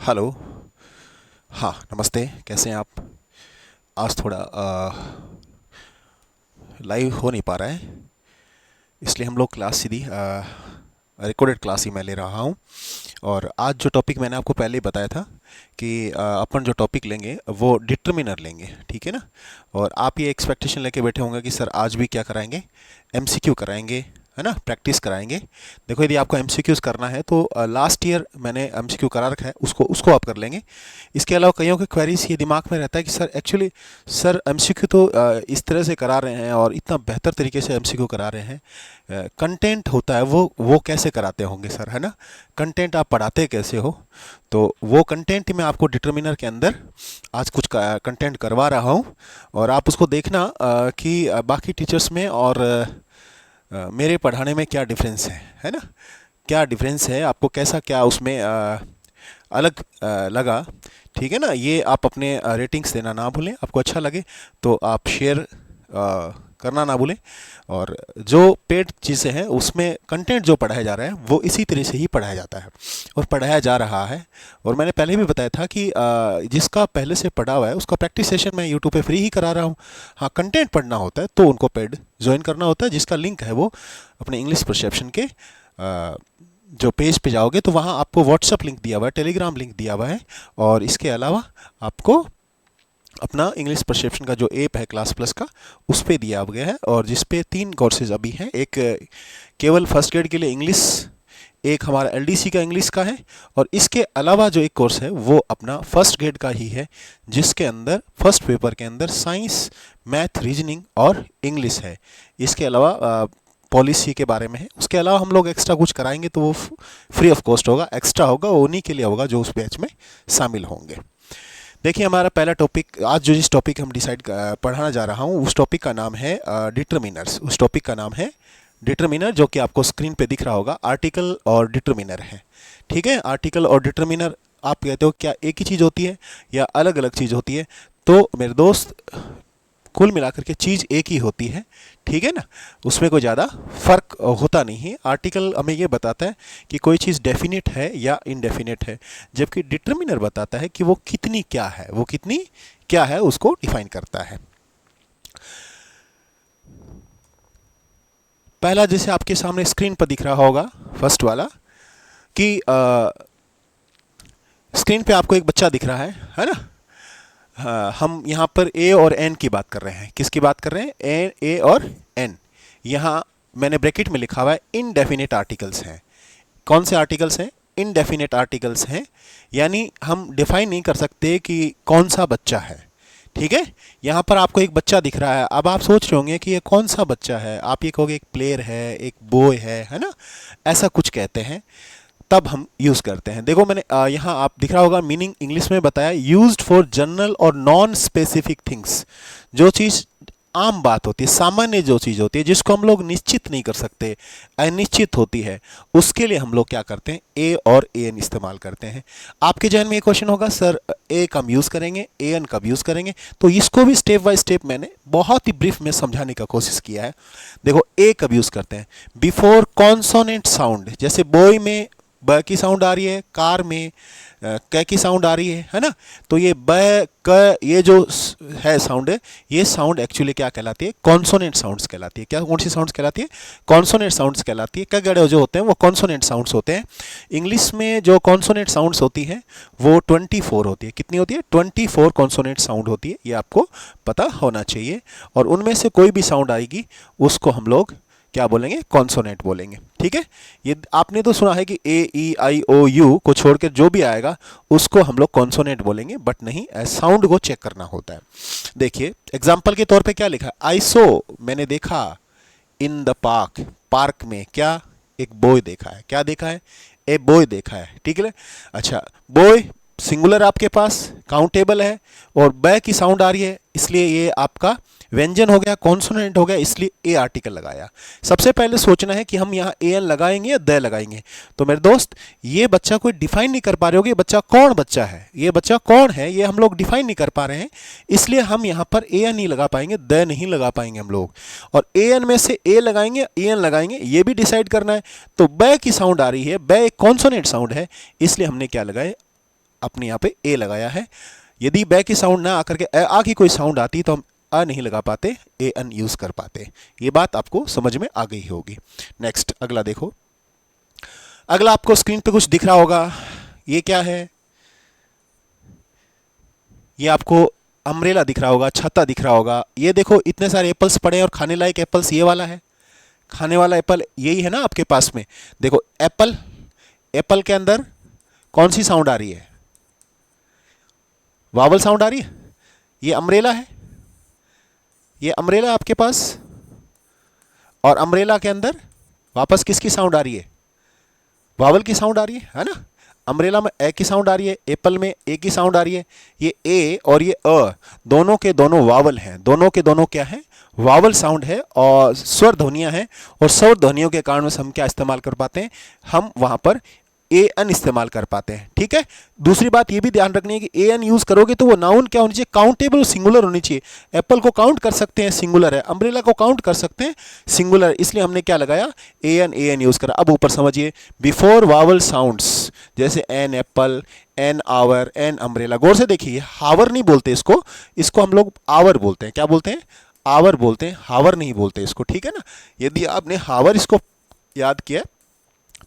Hello. हाँ, नमस्ते। कैसे हैं आप? आज थोड़ा लाइव हो नहीं पा रहा है, इसलिए हम लोग क्लास सीधी रिकॉर्डेड क्लास ही मैं ले रहा हूँ। और आज जो टॉपिक मैंने आपको पहले ही बताया था कि अपन जो टॉपिक लेंगे वो डिटर्मिनर लेंगे, ठीक है ना। और आप ये एक्सपेक्टेशन लेके बैठे होंगे कि सर आज भी क्या कराएंगे, एमसीक्यू कराएंगे, है ना, प्रैक्टिस कराएंगे। देखो, यदि आपको एमसीक्यूज़ करना है तो लास्ट ईयर मैंने एमसीक्यू करा रखा है, उसको उसको आप कर लेंगे। इसके अलावा कईयों के क्वेरीज ये दिमाग में रहता है कि सर एक्चुअली सर एमसीक्यू तो इस तरह से करा रहे हैं और इतना बेहतर तरीके से एमसीक्यू करा रहे हैं, कंटेंट होता है वो कैसे कराते होंगे सर, है ना। कंटेंट आप पढ़ाते कैसे हो? तो वो कंटेंट मैं आपको डिटर्मिनर के अंदर आज कुछ कंटेंट करवा रहा हूँ। और आप उसको देखना कि बाकी टीचर्स में और मेरे पढ़ाने में क्या डिफरेंस है ना। क्या डिफरेंस है, आपको कैसा क्या उसमें अलग लगा, ठीक है ना। ये आप अपने रेटिंग्स देना ना भूलें। आपको अच्छा लगे तो आप शेयर करना ना भूलें। और जो पेड चीज़ें हैं उसमें कंटेंट जो पढ़ाया जा रहा है वो इसी तरह से ही पढ़ाया जाता है और पढ़ाया जा रहा है। और मैंने पहले भी बताया था कि जिसका पहले से पढ़ा हुआ है उसका प्रैक्टिस सेशन मैं यूट्यूब पे फ्री ही करा रहा हूँ। हाँ, कंटेंट पढ़ना होता है तो उनको पेड ज्वाइन करना होता है, जिसका लिंक है वो अपने इंग्लिश परसेप्शन के जो पेज पे जाओगे तो वहाँ आपको व्हाट्सअप लिंक दिया हुआ है, टेलीग्राम लिंक दिया हुआ है। और इसके अलावा आपको अपना इंग्लिश परसेप्शन का जो ऐप है क्लास प्लस का, उस पे दिया गया है। और जिस पे 3 कोर्सेज अभी हैं, एक केवल फर्स्ट ग्रेड के लिए इंग्लिश, एक हमारा एलडीसी का इंग्लिश का है, और इसके अलावा जो एक कोर्स है वो अपना फर्स्ट ग्रेड का ही है, जिसके अंदर फर्स्ट पेपर के अंदर साइंस, मैथ, रीजनिंग और इंग्लिश है। इसके अलावा पॉलिसी के बारे में है। उसके अलावा हम लोग एक्स्ट्रा कुछ कराएंगे तो वो फ्री ऑफ कॉस्ट होगा, एक्स्ट्रा होगा, वो उन्हीं के लिए होगा जो उस बैच में शामिल होंगे। देखिए, हमारा पहला टॉपिक आज जो जिस टॉपिक हम पढ़ाना जा रहा हूँ उस टॉपिक का नाम है डिटर्मिनर्स। उस टॉपिक का नाम है डिटर्मिनर, जो कि आपको स्क्रीन पे दिख रहा होगा। आर्टिकल और डिटर्मिनर है, ठीक है। आर्टिकल और डिटर्मिनर आप कहते हो क्या एक ही चीज़ होती है या अलग अलग चीज़ होती है? तो मेरे दोस्त, कुल मिलाकर के चीज़ एक ही होती है, ठीक है ना। उसमें कोई ज़्यादा फर्क होता नहीं है। आर्टिकल हमें ये बताता है कि कोई चीज़ डेफिनेट है या इनडेफिनेट है, जबकि डिटर्मिनर बताता है कि वो कितनी क्या है, वो कितनी क्या है उसको डिफाइन करता है। पहला जैसे आपके सामने स्क्रीन पर दिख रहा होगा, फर्स्ट वाला, कि स्क्रीन पे आपको एक बच्चा दिख रहा है ना। हम यहाँ पर ए और एन की बात कर रहे हैं। किसकी बात कर रहे हैं? ए और एन। यहाँ मैंने ब्रैकेट में लिखा हुआ है इनडेफिनेट आर्टिकल्स हैं। कौन से आर्टिकल्स हैं? इनडेफिनेट आर्टिकल्स हैं, यानी हम डिफाइन नहीं कर सकते कि कौन सा बच्चा है, ठीक है। यहाँ पर आपको एक बच्चा दिख रहा है। अब आप सोच रहे होंगे कि ये कौन सा बच्चा है। आप ये कहोगे एक प्लेयर है, एक बॉय है ना, ऐसा कुछ कहते हैं, तब हम यूज़ करते हैं। देखो, मैंने यहाँ आप दिख रहा होगा मीनिंग इंग्लिश में बताया, यूज्ड फॉर जनरल और नॉन स्पेसिफिक थिंग्स। जो चीज़ आम बात होती है, सामान्य जो चीज़ होती है, जिसको हम लोग निश्चित नहीं कर सकते, अनिश्चित होती है, उसके लिए हम लोग क्या करते हैं? ए और ए एन इस्तेमाल करते हैं। आपके जहन में एक क्वेश्चन होगा, सर ए कब यूज़ करेंगे, ए एन कब यूज़ करेंगे? तो इसको भी स्टेप बाय स्टेप मैंने बहुत ही ब्रीफ में समझाने का कोशिश किया है। देखो, ए कब यूज़ करते हैं? Before consonant sound. जैसे बॉय में ब की साउंड आ रही है, कार में क की साउंड आ रही है ना। तो ये ब क, ये जो है साउंड है, ये साउंड एक्चुअली क्या कहलाती है? कॉन्सोनेंट साउंड्स कहलाती है। क्या, कौन सी साउंड्स कहलाती है? कॉन्सोनेंट साउंड्स कहलाती है। क गड़े जो होते हैं वो कॉन्सोनेंट साउंड्स होते हैं। इंग्लिश में जो कॉन्सोनेंट साउंड्स होती हैं वो 24 होती है। कितनी होती है? 24 कॉन्सोनेंट साउंड होती है। ये आपको पता होना चाहिए। और उनमें से कोई भी साउंड आएगी उसको हम लोग क्या बोलेंगे? कॉन्सोनेंट बोलेंगे, ठीक है। ये आपने तो सुना है कि ए ई आई ओ यू को छोड़कर जो भी आएगा उसको हम लोग कॉन्सोनेंट बोलेंगे, बट नहीं, साउंड को चेक करना होता है। देखिए, एग्जाम्पल के तौर पे क्या लिखा है? आई सो, मैंने देखा, इन द पार्क, पार्क में क्या? एक बॉय देखा है। क्या देखा है? ए बॉय देखा है, ठीक है। अच्छा, बॉय सिंगुलर आपके पास, काउंटेबल है, और ब की साउंड आ रही है, इसलिए ये आपका व्यंजन हो गया, कॉन्सोनेंट हो गया, इसलिए ए आर्टिकल लगाया। सबसे पहले सोचना है कि हम यहाँ ए एन लगाएंगे या द लगाएंगे। तो मेरे दोस्त, ये बच्चा कोई डिफाइन नहीं कर पा रहे होगे, बच्चा कौन बच्चा है, ये बच्चा कौन है, ये हम लोग डिफाइन नहीं कर पा रहे हैं, इसलिए हम यहाँ पर ए एन नहीं लगा पाएंगे, द नहीं लगा पाएंगे हम लोग। और ए एन में से ए लगाएंगे, ए एन लगाएंगे, ये भी डिसाइड करना है। तो ब की साउंड आ रही है, ब एक कॉन्सोनेंट साउंड है, इसलिए हमने क्या लगाए? अपने यहाँ पे ए लगाया है। यदि बै की साउंड ना आकर के आ की कोई साउंड आती तो हम अ नहीं लगा पाते, ए एन यूज कर पाते। ये बात आपको समझ में आ गई होगी। नेक्स्ट अगला देखो, अगला आपको स्क्रीन पे कुछ दिख रहा होगा, ये क्या है? ये आपको अम्ब्रेला दिख रहा होगा, छाता दिख रहा होगा। ये देखो इतने सारे एप्पल्स पड़े हैं और खाने लायक एप्पल्स ये वाला है, खाने वाला एप्पल यही है ना आपके पास में। देखो एप्पल, एप्पल के अंदर कौन सी साउंड आ रही है? वावल साउंड आ रही है। ये अम्ब्रेला है, ये अम्ब्रेला आपके पास, और अम्ब्रेला के अंदर वापस किसकी साउंड आ रही है? वावल की साउंड आ रही है ना। अम्ब्रेला में ए की साउंड आ रही है, एप्पल में ए की साउंड आ रही है। ये ए और ये अ दोनों के दोनों वावल हैं, दोनों के दोनों क्या है? वावल साउंड है और स्वर ध्वनियां हैं। और स्वर ध्वनियों के कारण से हम क्या इस्तेमाल कर पाते हैं? हम वहां पर ए एन इस्तेमाल कर पाते हैं। ठीक है। दूसरी बात ये भी ध्यान रखनी है कि ए एन यूज करोगे तो वो नाउन क्या होनी चाहिए? काउंटेबल सिंगुलर होनी चाहिए। एप्पल को काउंट कर सकते हैं, सिंगुलर है। अम्ब्रेला को काउंट कर सकते हैं, सिंगुलर, इसलिए हमने क्या लगाया? ए एन यूज करा। अब ऊपर समझिए, बिफोर वावल साउंड्स, जैसे an apple, an hour, an umbrella. गौर से देखिए, हावर नहीं बोलते इसको, इसको हम लोग आवर बोलते हैं। क्या बोलते हैं? आवर बोलते हैं, हावर नहीं बोलते इसको। ठीक है ना। यदि आपने हावर इसको याद किया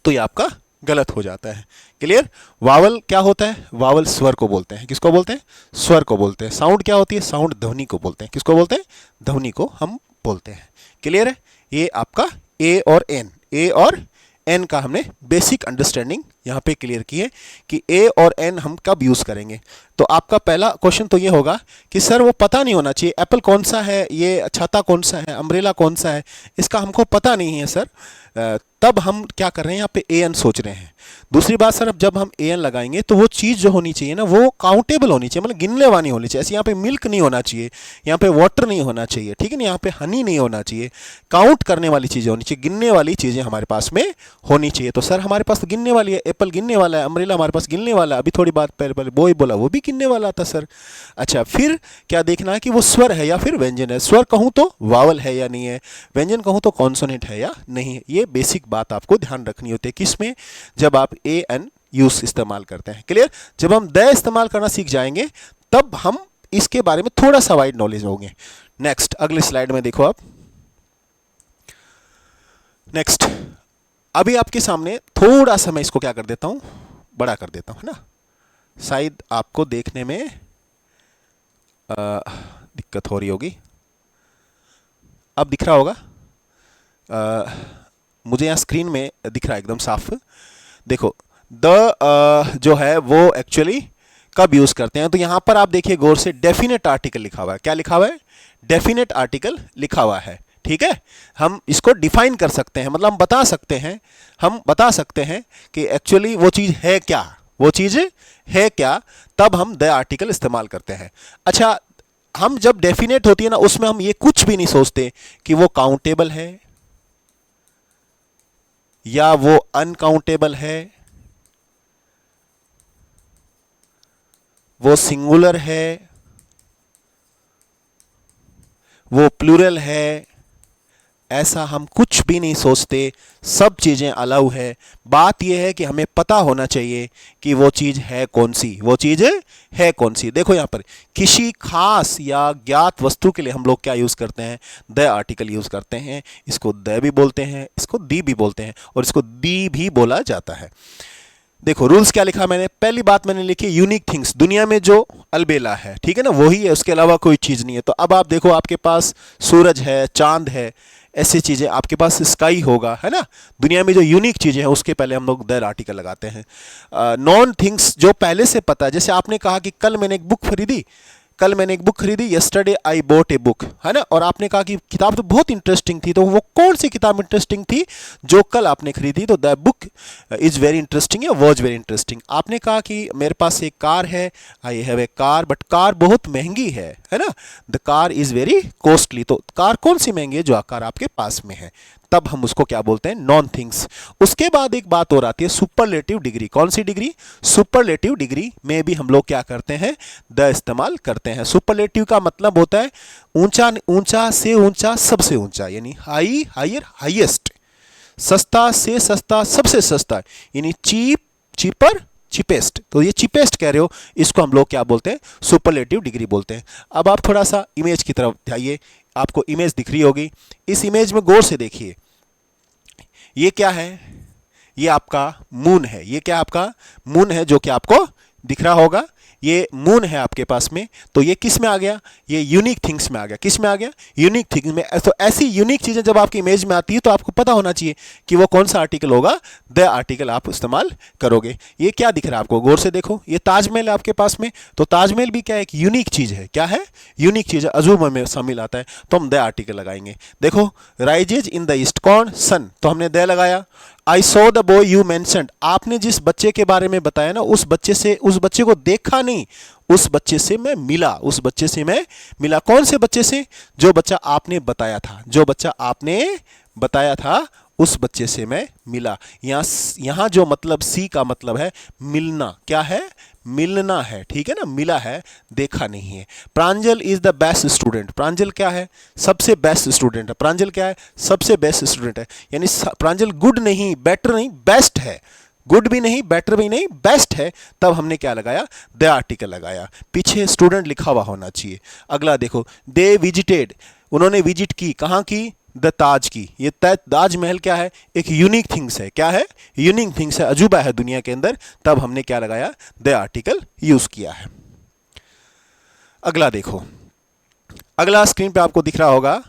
तो ये आपका गलत हो जाता है। क्लियर? वावल क्या होता है? वावल स्वर को बोलते हैं। किसको बोलते हैं? स्वर को बोलते हैं। साउंड क्या होती है? साउंड ध्वनि को बोलते हैं। किसको बोलते हैं? ध्वनि को हम बोलते हैं। क्लियर है? ये आपका ए और एन, ए और एन का हमने बेसिक अंडरस्टैंडिंग यहाँ पे क्लियर की है कि ए और एन हम कब यूज करेंगे। तो आपका पहला क्वेश्चन तो ये होगा कि सर वो पता नहीं होना चाहिए, एप्पल कौन सा है, ये छाता कौन सा है, अम्ब्रेला कौन सा है, इसका हमको पता नहीं है सर। तब हम क्या कर रहे हैं? यहाँ पे ए एन सोच रहे हैं। दूसरी बात सर, अब जब हम ए एन लगाएंगे तो वो चीज़ जो होनी चाहिए ना, वो काउंटेबल होनी चाहिए, मतलब गिनने वाली होनी चाहिए। ऐसे यहाँ पे मिल्क नहीं होना चाहिए, यहाँ पे वाटर नहीं होना चाहिए, ठीक है ना, यहाँ पे हनी नहीं होना चाहिए। काउंट करने वाली चीज़ें होनी चाहिए, गिनने वाली चीज़ें हमारे पास में होनी चाहिए। तो सर हमारे पास तो गिनने वाली है, एप्पल गिनने वाला है, अम्ब्रेला हमारे पास गिनने वाला है। अभी थोड़ी बात पहले वो ही बोला, वो भी गिनने वाला था सर। अच्छा, फिर क्या देखना है कि वो स्वर है या फिर व्यंजन है। स्वर कहूँ तो वावल है या नहीं है, व्यंजन कहूँ तो कॉन्सोनेंट है या नहीं है। ये बेसिक बात आपको ध्यान रखनी होती है किसमें? जब आप ए एन यूज इस्तेमाल करते हैं। क्लियर? जब हम द इस्तेमाल करना सीख जाएंगे तब हम इसके बारे में थोड़ा सा वाइड नॉलेज होंगे। नेक्स्ट अगले स्लाइड में देखो आप। नेक्स्ट अभी आपके सामने थोड़ा सा मैं इसको क्या कर देता हूं, बड़ा कर देता हूं, है ना, शायद आपको देखने में दिक्कत हो रही होगी। अब दिख रहा होगा, मुझे यहाँ स्क्रीन में दिख रहा है एकदम साफ। देखो द जो है वो एक्चुअली कब यूज करते हैं? तो यहां पर आप देखिए गौर से, डेफिनेट आर्टिकल लिखा हुआ है। क्या लिखा हुआ है? डेफिनेट आर्टिकल लिखा हुआ है। ठीक है। हम इसको डिफाइन कर सकते हैं, मतलब हम बता सकते हैं कि एक्चुअली वो चीज है क्या, वो चीज है क्या, तब हम द आर्टिकल इस्तेमाल करते हैं। अच्छा, हम जब डेफिनेट होती है ना, उसमें हम ये कुछ भी नहीं सोचते कि वो काउंटेबल है या वो अनकाउंटेबल है, वो सिंगुलर है, वो प्लूरल है, ऐसा हम कुछ भी नहीं सोचते। सब चीजें अलाउ है। बात यह है कि हमें पता होना चाहिए कि वो चीज है कौन सी, वो चीज है कौन सी। देखो यहां पर किसी खास या ज्ञात वस्तु के लिए हम लोग क्या यूज करते हैं? द आर्टिकल यूज करते हैं। इसको द भी बोलते हैं, इसको दी भी बोलते हैं, और इसको दी भी बोला जाता है। देखो रूल्स क्या लिखा मैंने। पहली बात मैंने लिखी यूनिक थिंग्स, दुनिया में जो अलबेला है, ठीक है ना, वही है, उसके अलावा कोई चीज नहीं है। तो अब आप देखो, आपके पास सूरज है, चांद है, ऐसी चीजें, आपके पास स्काई होगा, है ना। दुनिया में जो यूनिक चीजें हैं उसके पहले हम लोग द आर्टिकल लगाते हैं। नॉन थिंग्स जो पहले से पता है, जैसे आपने कहा कि कल मैंने एक बुक खरीदी, yesterday I bought a book, है ना, और आपने कहा कि किताब तो बहुत इंटरेस्टिंग थी। तो वो कौन सी किताब इंटरेस्टिंग थी जो कल आपने खरीदी? तो the book is very interesting या वॉज वेरी इंटरेस्टिंग। आपने कहा कि मेरे पास एक कार है, I have a car, but car बहुत महंगी है ना, the car is very costly. तो कार कौन सी महंगी है? जो कार आपके पास में है। तब हम उसको क्या बोलते हैं? Non things. उसके बाद एक बात और आती है, सुपरलेटिव डिग्री। कौन सी डिग्री? सुपरलेटिव डिग्री में भी हम लोग क्या करते हैं? द इस्तेमाल करते हैं। सुपरलेटिव का मतलब होता है ऊंचा, ऊंचा से ऊंचा, सबसे ऊंचा, यानी हाई, हायर, हाईएस्ट। सस्ता से सस्ता, सबसे सस्ता, यानी चीप, चीपर, चीपेस्ट, तो ये चीपेस्ट कह रहे हो, इसको हम लोग क्या बोलते हैं, सुपरलेटिव डिग्री बोलते हैं। अब आप थोड़ा सा इमेज की तरफ जाइए, आपको इमेज दिख रही होगी, इस इमेज में गौर से देखिए, ये क्या है, ये आपका मून है, ये क्या आपका मून है जो कि आपको दिख रहा होगा, ये मून है आपके पास में, तो ये किस में आ गया, ये यूनिक थिंग्स में आ गया, किस में आ गया, यूनिक थिंग्स में। तो ऐसी यूनिक चीजें जब आपकी इमेज में आती है तो आपको पता होना चाहिए कि वो कौन सा आर्टिकल होगा, द आर्टिकल आप इस्तेमाल करोगे। ये क्या दिख रहा है आपको, गौर से देखो, ये ताजमहल है आपके पास में, तो ताजमहल भी क्या है, एक यूनिक चीज है, क्या है, यूनिक चीज है, अजूबा में शामिल आता है, तो हम द आर्टिकल लगाएंगे। देखो, राइजेज इन द ईस्ट, कौन, सन, तो हमने द लगाया। I saw the boy you mentioned, आपने जिस बच्चे के बारे में बताया ना, उस बच्चे को देखा नहीं, उस बच्चे से मैं मिला, उस बच्चे से मैं मिला। कौन से बच्चे से, जो बच्चा आपने बताया था, जो बच्चा आपने बताया था, उस बच्चे से मैं मिला। यहां जो मतलब सी का मतलब है मिलना, क्या है, मिलना है, ठीक है ना, मिला है, देखा नहीं है। प्रांजल इज द बेस्ट स्टूडेंट, प्रांजल क्या है, सबसे बेस्ट स्टूडेंट है, प्रांजल क्या है, सबसे बेस्ट स्टूडेंट है, यानी प्रांजल गुड नहीं, बेटर नहीं, बेस्ट है, गुड भी नहीं, बेटर भी नहीं, बेस्ट है, तब हमने क्या लगाया, द आर्टिकल लगाया, पीछे स्टूडेंट लिखा हुआ होना चाहिए। अगला देखो, दे विजिटेड, उन्होंने विजिट की, कहां की, द ताज की, ये ताजमहल क्या है, एक यूनिक थिंग्स है, क्या है, यूनिक थिंग्स है, अजूबा है दुनिया के अंदर, तब हमने क्या लगाया, द आर्टिकल यूज किया है। अगला देखो, अगला स्क्रीन पे आपको दिख रहा होगा,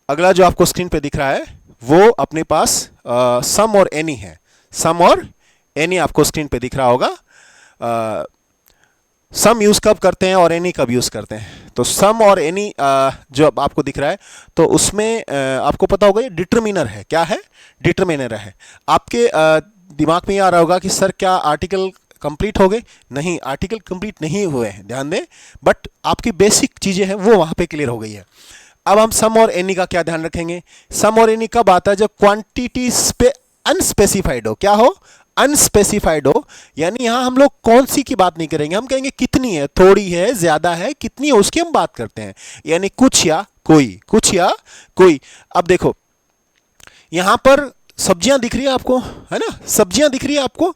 अगला जो आपको स्क्रीन पे दिख रहा है वो अपने पास सम और एनी है, सम और एनी आपको स्क्रीन पे दिख रहा होगा। सम यूज कब करते हैं और एनी कब यूज करते हैं, तो सम और एनी जो आपको दिख रहा है, तो उसमें आपको पता होगा ये डिटरमिनर है, क्या है, डिटरमिनर है। आपके दिमाग में ये आ रहा होगा कि सर क्या आर्टिकल कंप्लीट हो गए, नहीं, आर्टिकल कंप्लीट नहीं हुए हैं, ध्यान दें, बट आपकी बेसिक चीजें हैं वो वहां पे क्लियर हो गई है। अब हम सम और एनी का क्या ध्यान रखेंगे, सम और एनी कब आता है, जब क्वांटिटी पे अनस्पेसिफाइड हो, क्या हो, अनस्पेसिफाइड हो, यानी यहां हम लोग कौन सी की बात नहीं करेंगे, हम कहेंगे कितनी है, थोड़ी है, ज्यादा है, कितनी है, उसकी हम बात करते हैं, यानी कुछ या कोई, कुछ या कोई। अब देखो यहां पर सब्जियां दिख रही है आपको, है ना, सब्जियां दिख रही है आपको।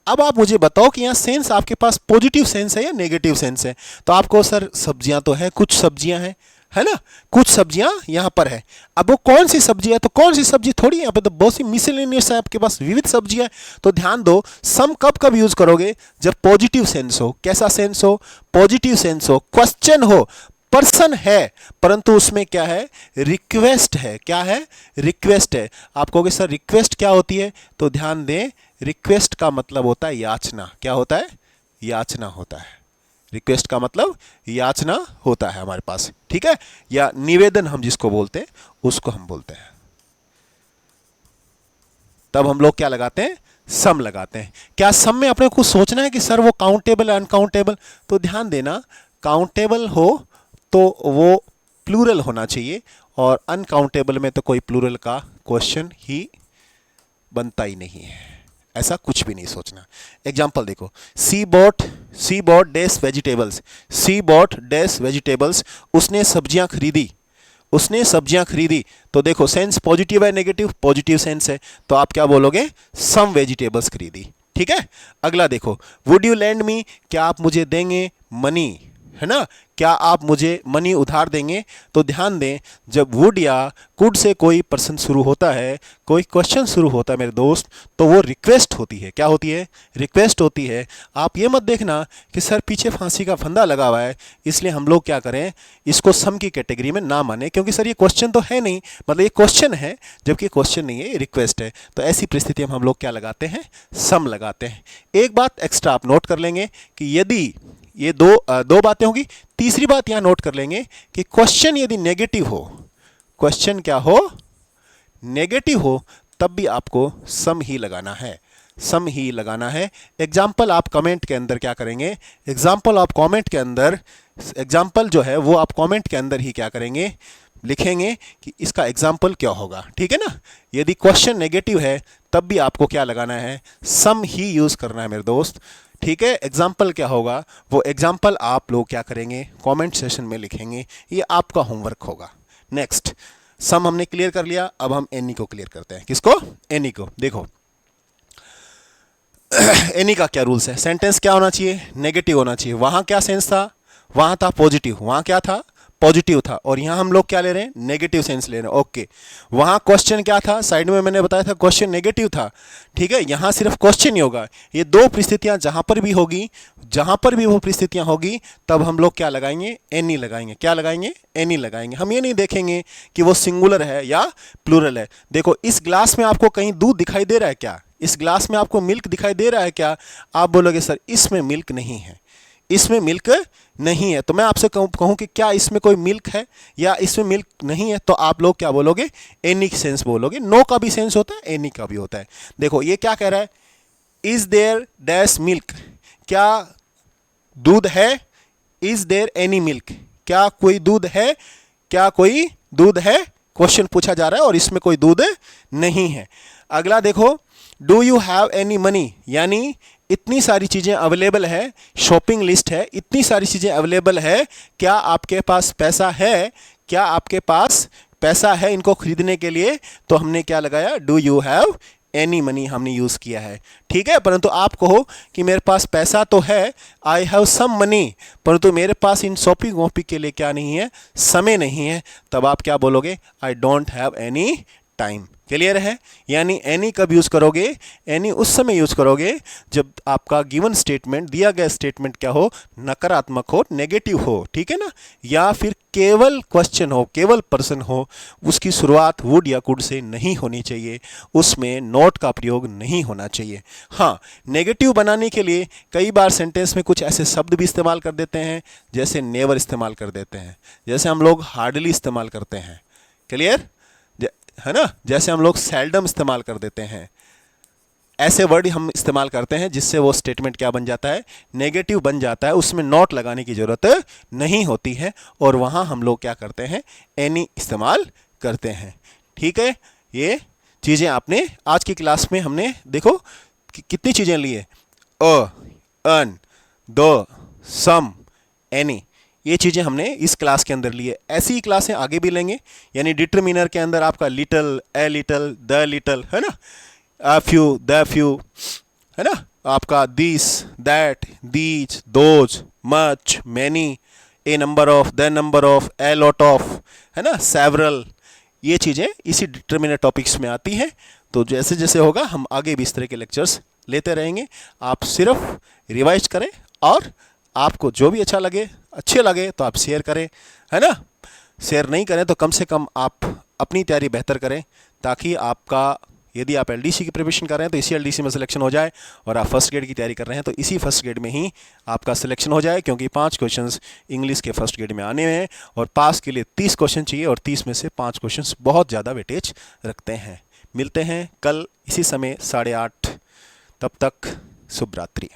अब आप मुझे बताओ कि यहां सेंस आपके पास पॉजिटिव सेंस है या नेगेटिव सेंस है, तो आपको सर सब्जियां तो है, कुछ सब्जियां हैं, है ना, कुछ सब्जियां यहां पर है। अब वो कौन सी सब्जी है, तो कौन सी सब्जी थोड़ी, यहां पर तो बहुत सी मिसलेनियस है आपके पास, विविध सब्जियां है। तो ध्यान दो, सम कब कब यूज करोगे, जब पॉजिटिव सेंस हो, कैसा सेंस हो, पॉजिटिव सेंस हो, क्वेश्चन हो, पर्सन है परंतु उसमें क्या है, रिक्वेस्ट है, क्या है, रिक्वेस्ट है। आप कहोगे सर रिक्वेस्ट क्या होती है, तो ध्यान दें, रिक्वेस्ट का मतलब होता है याचना, क्या होता है, याचना होता है, रिक्वेस्ट का मतलब याचना होता है हमारे पास, ठीक है, या निवेदन हम जिसको बोलते हैं उसको हम बोलते हैं। तब हम लोग क्या लगाते हैं, सम लगाते हैं। क्या सम में अपने को सोचना है कि सर वो काउंटेबल है अनकाउंटेबल, तो ध्यान देना, काउंटेबल हो तो वो प्लूरल होना चाहिए, और अनकाउंटेबल में तो कोई प्लूरल का क्वेश्चन ही बनता ही नहीं है, ऐसा कुछ भी नहीं सोचना। एग्जाम्पल देखो, सी बॉट डैश वेजिटेबल्स, सी बॉट डैश वेजिटेबल्स, उसने सब्जियां खरीदी, उसने सब्जियां खरीदी, तो देखो सेंस पॉजिटिव है नेगेटिव, पॉजिटिव सेंस है, तो आप क्या बोलोगे, सम वेजिटेबल्स खरीदी, ठीक है। अगला देखो, वुड यू लैंड मी, क्या आप मुझे देंगे मनी, है ना, क्या आप मुझे मनी उधार देंगे, तो ध्यान दें, जब वुड या कुड से कोई पर्सन शुरू होता है, कोई क्वेश्चन शुरू होता है मेरे दोस्त, तो वो रिक्वेस्ट होती है, क्या होती है, रिक्वेस्ट होती है। आप ये मत देखना कि सर पीछे फांसी का फंदा लगा हुआ है इसलिए हम लोग क्या करें, इसको सम की कैटेगरी में ना माने, क्योंकि सर ये क्वेश्चन तो है नहीं, मतलब ये क्वेश्चन है जबकि क्वेश्चन नहीं है, ये रिक्वेस्ट है। तो ऐसी परिस्थिति में हम लोग क्या लगाते हैं, सम लगाते हैं। एक बात एक्स्ट्रा आप नोट कर लेंगे कि यदि ये दो बातें होगी, तीसरी बात यहां नोट कर लेंगे कि क्वेश्चन यदि नेगेटिव हो, क्वेश्चन क्या हो, नेगेटिव हो, तब भी आपको सम ही लगाना है, सम ही लगाना है। एग्जाम्पल आप कमेंट के अंदर क्या करेंगे, एग्जाम्पल आप कमेंट के अंदर, एग्जाम्पल जो है वो आप कमेंट के अंदर ही क्या करेंगे, लिखेंगे कि इसका एग्जाम्पल क्या होगा, ठीक है ना। यदि क्वेश्चन नेगेटिव है तब भी आपको क्या लगाना है, सम ही यूज करना है मेरे दोस्त, ठीक है। एग्जाम्पल क्या होगा, वो एग्जाम्पल आप लोग क्या करेंगे, कमेंट सेशन में लिखेंगे, ये आपका होमवर्क होगा। नेक्स्ट, सम हमने क्लियर कर लिया, अब हम एनी को क्लियर करते हैं। किसको, एनी को। देखो एनी का क्या रूल्स है, सेंटेंस क्या होना चाहिए, नेगेटिव होना चाहिए। वहाँ क्या सेंस था, वहाँ था पॉजिटिव, वहाँ क्या था, पॉजिटिव था, और यहाँ हम लोग क्या ले रहे हैं, नेगेटिव सेंस ले रहे हैं। ओके, वहाँ क्वेश्चन क्या था, साइड में मैंने बताया था क्वेश्चन नेगेटिव था, ठीक है। यहाँ सिर्फ क्वेश्चन ही होगा। ये दो परिस्थितियाँ जहाँ पर भी होगी, जहाँ पर भी वो परिस्थितियाँ होगी, तब हम लोग क्या लगाएंगे, एनी लगाएंगे। क्या लगाएंगे, एनी लगाएंगे। हम ये नहीं देखेंगे कि वो सिंगुलर है या प्लूरल है। देखो इस ग्लास में आपको कहीं दूध दिखाई दे रहा है क्या, इस ग्लास में आपको मिल्क दिखाई दे रहा है क्या? आप बोलोगे सर इसमें मिल्क नहीं है, इसमें मिल्क नहीं है। तो मैं आपसे कहूं कि क्या इसमें कोई मिल्क है या इसमें मिल्क नहीं है, तो आप लोग क्या बोलोगे, एनी सेंस बोलोगे। नो का भी सेंस होता है, एनी का भी होता है। देखो ये क्या कह रहा है, इज देयर डैश मिल्क, क्या दूध है, इज देयर एनी मिल्क, क्या कोई दूध है, क्या कोई दूध है, क्वेश्चन पूछा जा रहा है और इसमें कोई दूध नहीं है। अगला देखो, do you have any money, यानी इतनी सारी चीज़ें अवेलेबल है, शॉपिंग लिस्ट है, इतनी सारी चीज़ें अवेलेबल है, क्या आपके पास पैसा है, क्या आपके पास पैसा है इनको खरीदने के लिए? तो हमने क्या लगाया, do you have any money हमने यूज़ किया है, ठीक है। परंतु आप कहो कि मेरे पास पैसा तो है, आई हैव सम मनी, परंतु मेरे पास इन शॉपिंग वॉपिंग के लिए क्या नहीं है, समय नहीं है, तब आप क्या बोलोगे, I don't have any time. Clear है? यानी एनी कब यूज करोगे, एनी उस समय यूज करोगे जब आपका गिवन स्टेटमेंट, दिया गया स्टेटमेंट क्या हो, नकारात्मक हो, नेगेटिव हो, ठीक है ना, या फिर केवल क्वेश्चन हो, केवल प्रश्न हो, उसकी शुरुआत वुड या कुड से नहीं होनी चाहिए, उसमें नॉट का प्रयोग नहीं होना चाहिए। हाँ, नेगेटिव बनाने के लिए कई बार सेंटेंस में कुछ ऐसे शब्द भी इस्तेमाल कर देते हैं, जैसे नेवर इस्तेमाल कर देते हैं, जैसे हम लोग हार्डली इस्तेमाल करते हैं। क्लियर है ना, जैसे हम लोग सेल्डम इस्तेमाल कर देते हैं। ऐसे वर्ड हम इस्तेमाल करते हैं जिससे वो स्टेटमेंट क्या बन जाता है, नेगेटिव बन जाता है, उसमें नॉट लगाने की जरूरत नहीं होती है, और वहां हम लोग क्या करते हैं, एनी इस्तेमाल करते हैं। ठीक है, ये चीज़ें आपने आज की क्लास में हमने देखो कितनी चीज़ें ली है, अन, द, सम, एनी, ये चीज़ें हमने इस क्लास के अंदर ली है। ऐसी ही क्लासें आगे भी लेंगे, यानी डिटरमिनर के अंदर आपका little, a little, the little, है ना, अ फ्यू, द फ्यू, है ना, आपका this, that, these, those, much, many, A number of, the number of, a lot of, है ना, सेवरल, ये चीज़ें इसी डिटरमिनर टॉपिक्स में आती हैं। तो जैसे जैसे होगा हम आगे भी इस तरह के लेक्चर्स लेते रहेंगे। आप सिर्फ रिवाइज करें और आपको जो भी अच्छा लगे, अच्छे लगे तो आप शेयर करें, है ना। शेयर नहीं करें तो कम से कम आप अपनी तैयारी बेहतर करें, ताकि आपका, यदि आप एलडीसी की प्रिपरेशन कर रहे हैं तो इसी एलडीसी में सिलेक्शन हो जाए, और आप फर्स्ट ग्रेड की तैयारी कर रहे हैं तो इसी फर्स्ट ग्रेड में ही आपका सिलेक्शन हो जाए, क्योंकि 5 क्वेश्चंस इंग्लिश के फर्स्ट ग्रेड में आने हैं और पास के लिए 30 क्वेश्चन चाहिए, और 30 में से 5 क्वेश्चंस बहुत ज़्यादा वेटेज रखते हैं। मिलते हैं कल इसी समय 8:30, तब तक शुभ रात्रि।